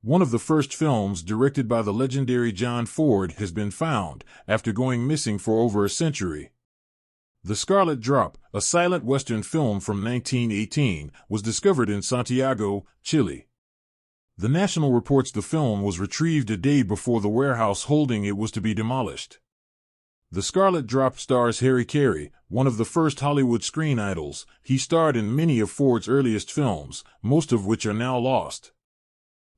One of the first films directed by the legendary John Ford has been found, after going missing for over a century. The Scarlet Drop, a silent Western film from 1918, was discovered in Santiago, Chile. The National reports the film was retrieved a day before the warehouse holding it was to be demolished. The Scarlet Drop stars Harry Carey, one of the first Hollywood screen idols. He starred in many of Ford's earliest films, most of which are now lost.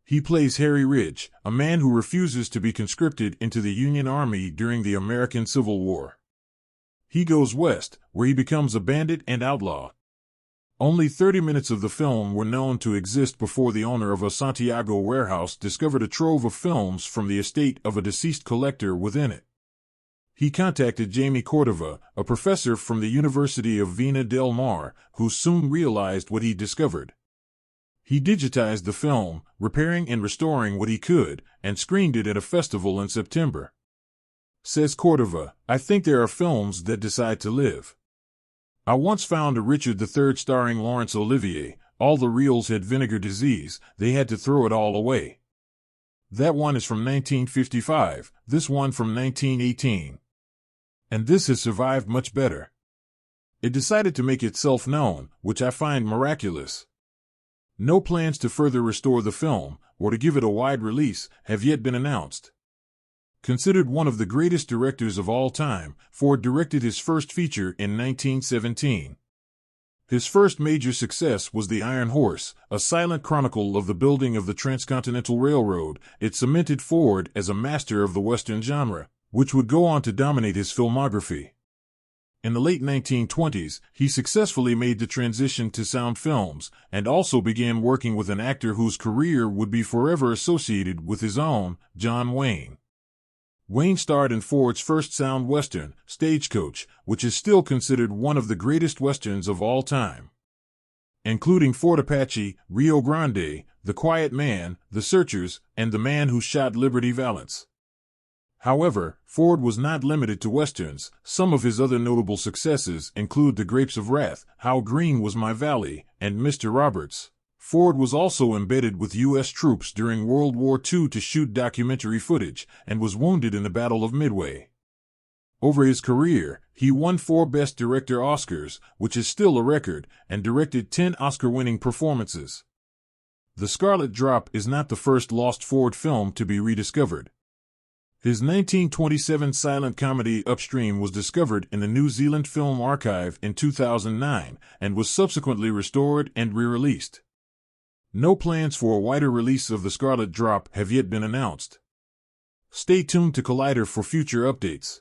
He plays Harry Ridge, a man who refuses to be conscripted into the Union Army during the American Civil War. He goes west, where he becomes a bandit and outlaw. Only 30 minutes of the film were known to exist before the owner of a Santiago warehouse discovered a trove of films from the estate of a deceased collector within it. He contacted Jamie Cordova, a professor from the University of Vina del Mar, who soon realized what he discovered. He digitized the film, repairing and restoring what he could, and screened it at a festival in September. Says Cordova, "I think there are films that decide to live. I once found a Richard III starring Laurence Olivier. All the reels had vinegar disease, they had to throw it all away. That one is from 1955, this one from 1918. And this has survived much better. It decided to make itself known, which I find miraculous." No plans to further restore the film, or to give it a wide release, have yet been announced. Considered one of the greatest directors of all time, Ford directed his first feature in 1917. His first major success was The Iron Horse, a silent chronicle of the building of the Transcontinental Railroad. It cemented Ford as a master of the Western genre, which would go on to dominate his filmography. In the late 1920s, he successfully made the transition to sound films, and also began working with an actor whose career would be forever associated with his own, John Wayne. Wayne starred in Ford's first sound western, Stagecoach, which is still considered one of the greatest westerns of all time. Including Fort Apache, Rio Grande, The Quiet Man, The Searchers, and The Man Who Shot Liberty Valance. However, Ford was not limited to westerns. Some of his other notable successes include The Grapes of Wrath, How Green Was My Valley, and Mr. Roberts. Ford was also embedded with U.S. troops during World War II to shoot documentary footage, and was wounded in the Battle of Midway. Over his career, he won 4 Best Director Oscars, which is still a record, and directed 10 Oscar-winning performances. The Scarlet Drop is not the first lost Ford film to be rediscovered. His 1927 silent comedy Upstream was discovered in the New Zealand Film Archive in 2009, and was subsequently restored and re-released. No plans for a wider release of The Scarlet Drop have yet been announced. Stay tuned to Collider for future updates.